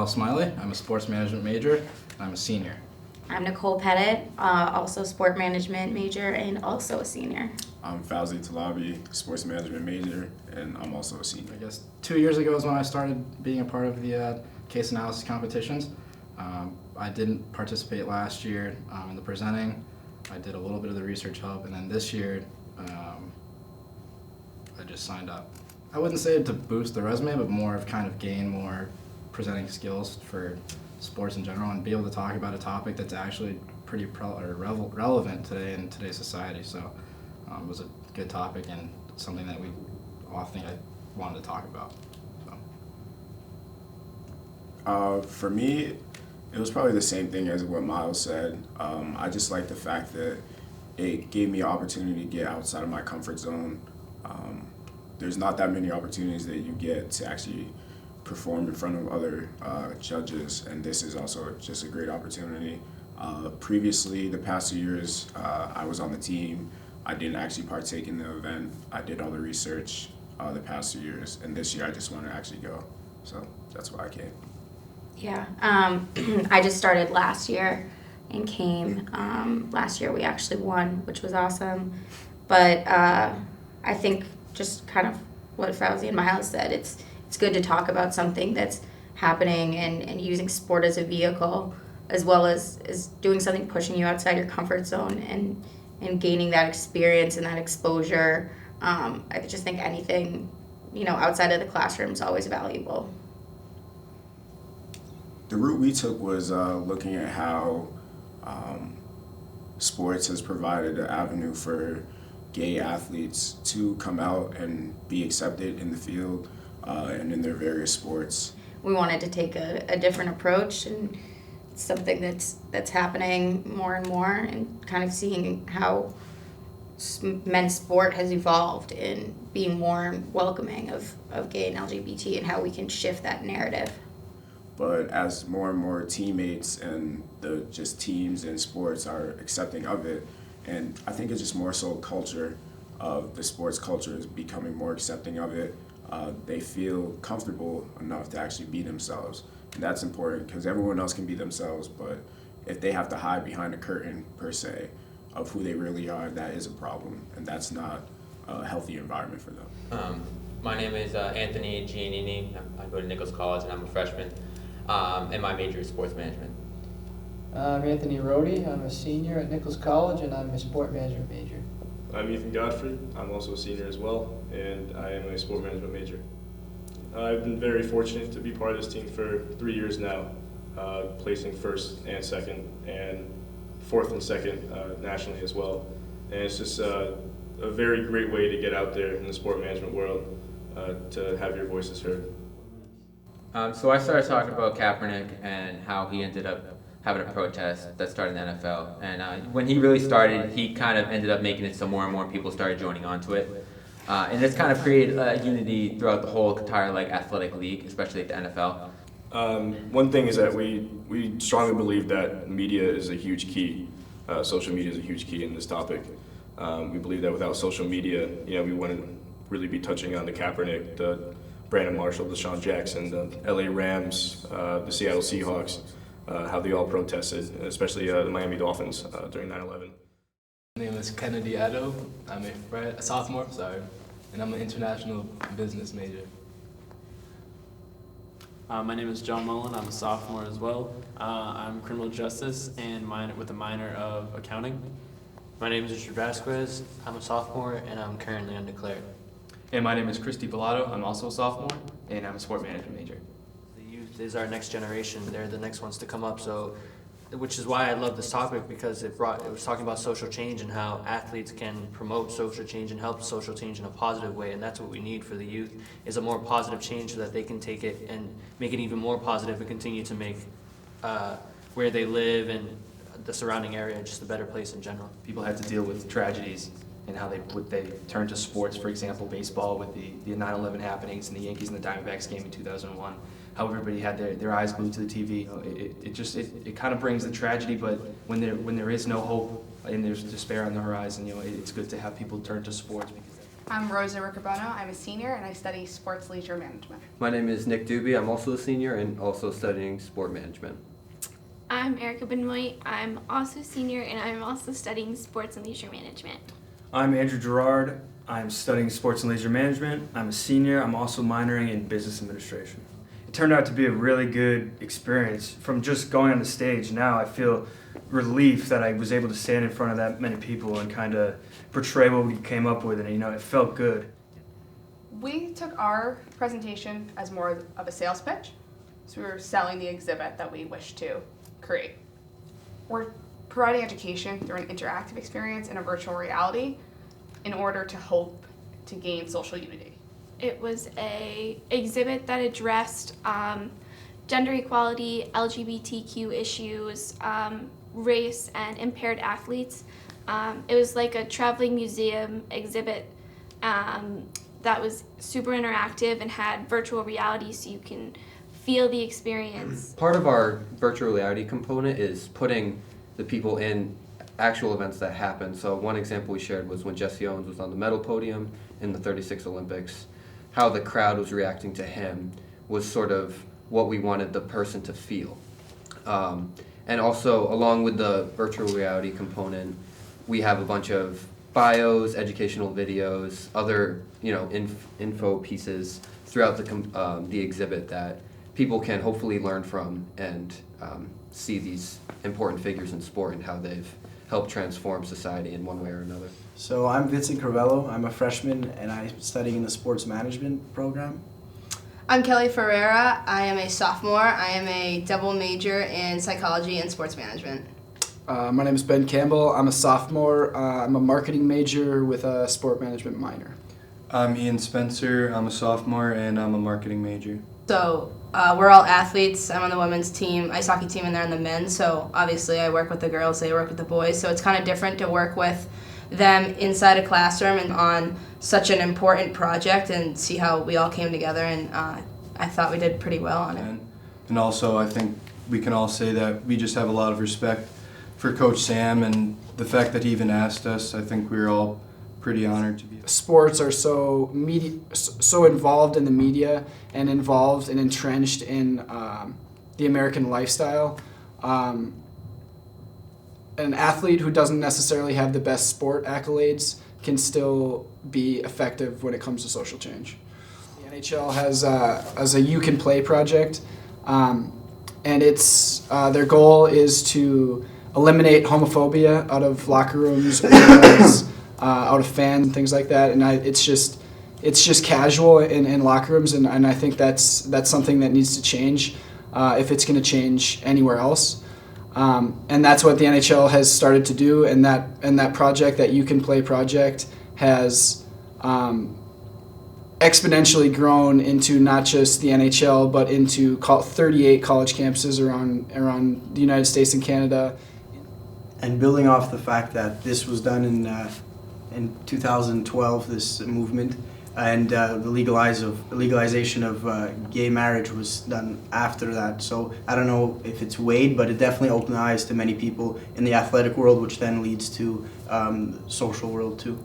Miles Smiley. I'm a sports management major, and I'm a senior. I'm Nicole Pettit, also sport management major and also a senior. I'm Fauzi Talabi, sports management major, and I'm also a senior. I guess 2 years ago is when I started being a part of the case analysis competitions. I didn't participate last year in the presenting. I did a little bit of the research hub, and then this year I just signed up. I wouldn't say to boost the resume, but more of kind of gain more presenting skills for sports in general and be able to talk about a topic that's actually pretty relevant today in today's society. So it was a good topic and something that we all think I wanted to talk about. For me, it was probably the same thing as what Miles said. I just like the fact that it gave me an opportunity to get outside of my comfort zone. There's not that many opportunities that you get to actually perform in front of other judges, and this is also just a great opportunity. Previously, the past 2 years, I was on the team. I didn't actually partake in the event. I did all the research the past 2 years, and this year I just want to actually go. So that's why I came. Yeah, I just started last year and came. Last year we actually won, which was awesome. But I think just kind of what Fauzi and Miles said, it's good to talk about something that's happening and using sport as a vehicle, as well as doing something pushing you outside your comfort zone and gaining that experience and that exposure. I just think anything, outside of the classroom is always valuable. The route we took was looking at how sports has provided an avenue for gay athletes to come out and be accepted in the field and in their various sports. We wanted to take a different approach, and it's something that's happening more and more, and kind of seeing how men's sport has evolved in being more welcoming of gay and LGBT, and how we can shift that narrative. But as more and more teammates and the just teams and sports are accepting of it, and I think it's just more so culture of the sports culture is becoming more accepting of it. They feel comfortable enough to actually be themselves, and that's important because everyone else can be themselves, but if they have to hide behind a curtain per se of who they really are, that is a problem, and that's not a healthy environment for them. My name is Anthony Giannini. I go to Nichols College and I'm a freshman, and my major is sports management. I'm Anthony Rohde. I'm a senior at Nichols College and I'm a sport management major. I'm Ethan Godfrey. I'm also a senior as well, and I am a sport management major. I've been very fortunate to be part of this team for 3 years now, placing first and second, and fourth and second nationally as well. And it's just a very great way to get out there in the sport management world to have your voices heard. So I started talking about Kaepernick and how he ended up having a protest that started in the NFL. And when he really started, he kind of ended up making it so more and more people started joining onto it. And it's kind of created unity throughout the whole entire athletic league, especially at the NFL. One thing is that we strongly believe that media is a huge key. Social media is a huge key in this topic. We believe that without social media, we wouldn't really be touching on the Kaepernick, the Brandon Marshall, the Deshaun Jackson, the LA Rams, the Seattle Seahawks, how they all protested, especially the Miami Dolphins during 9/11. My name is Kennedy Addo. I'm a sophomore, and I'm an international business major. My name is John Mullen. I'm a sophomore as well. I'm criminal justice and with a minor of accounting. My name is Richard Vasquez. I'm a sophomore and I'm currently undeclared. And my name is Christy Pilato. I'm also a sophomore and I'm a sport management major. The youth is our next generation. They're the next ones to come up. Which is why I love this topic, because it was talking about social change and how athletes can promote social change and help social change in a positive way, and that's what we need for the youth, is a more positive change so that they can take it and make it even more positive and continue to make where they live and the surrounding area just a better place in general. People had to deal with tragedies and how they turn to sports, for example, baseball with the 9/11 happenings and the Yankees and the Diamondbacks game in 2001. How everybody had their eyes glued to the TV. It kind of brings the tragedy, but when there is no hope and there's despair on the horizon, it's good to have people turn to sports. I'm Rosa Riccobono. I'm a senior and I study sports leisure management. My name is Nick Doobie. I'm also a senior and also studying sport management. I'm Erica Benoit. I'm also a senior and I'm also studying sports and leisure management. I'm Andrew Gerard. I'm studying sports and leisure management. I'm a senior. I'm also minoring in business administration. It turned out to be a really good experience. From just going on the stage, now I feel relief that I was able to stand in front of that many people and kind of portray what we came up with, and it felt good. We took our presentation as more of a sales pitch, so we were selling the exhibit that we wish to create. We're providing education through an interactive experience in a virtual reality in order to hope to gain social unity. It was an exhibit that addressed gender equality, LGBTQ issues, race, and impaired athletes. It was like a traveling museum exhibit that was super interactive and had virtual reality so you can feel the experience. Part of our virtual reality component is putting the people in actual events that happen. So one example we shared was when Jesse Owens was on the medal podium in the 36 Olympics. How the crowd was reacting to him was sort of what we wanted the person to feel. And also, along with the virtual reality component, we have a bunch of bios, educational videos, other info pieces throughout the exhibit that people can hopefully learn from and see these important figures in sport and how they've helped transform society in one way or another. So I'm Vincent Crivello. I'm a freshman and I'm studying in the sports management program. I'm Kelly Ferreira. I am a sophomore. I am a double major in psychology and sports management. My name is Ben Campbell. I'm a sophomore. I'm a marketing major with a sport management minor. I'm Ian Spencer. I'm a sophomore and I'm a marketing major. So we're all athletes. I'm on the women's team, ice hockey team, and they're on the men's. So obviously I work with the girls, they work with the boys. So it's kind of different to work with them inside a classroom and on such an important project and see how we all came together. And I thought we did pretty well on it. And also I think we can all say that we just have a lot of respect for Coach Sam and the fact that he even asked us. I think we were all pretty honored to be. Sports are so involved in the media and involved and entrenched in the American lifestyle. An athlete who doesn't necessarily have the best sport accolades can still be effective when it comes to social change. The NHL has a You Can Play project, and it's their goal is to eliminate homophobia out of locker rooms, out of fans and things like that. And it's just casual in locker rooms, and I think that's something that needs to change if it's going to change anywhere else. And that's what the NHL has started to do, and that project, that You Can Play project, has exponentially grown into not just the NHL, but into 38 college campuses around the United States and Canada. And building off the fact that this was done in 2012, this movement, and the legalization of gay marriage was done after that. So I don't know if it's weighed, but it definitely opened eyes to many people in the athletic world, which then leads to the social world too.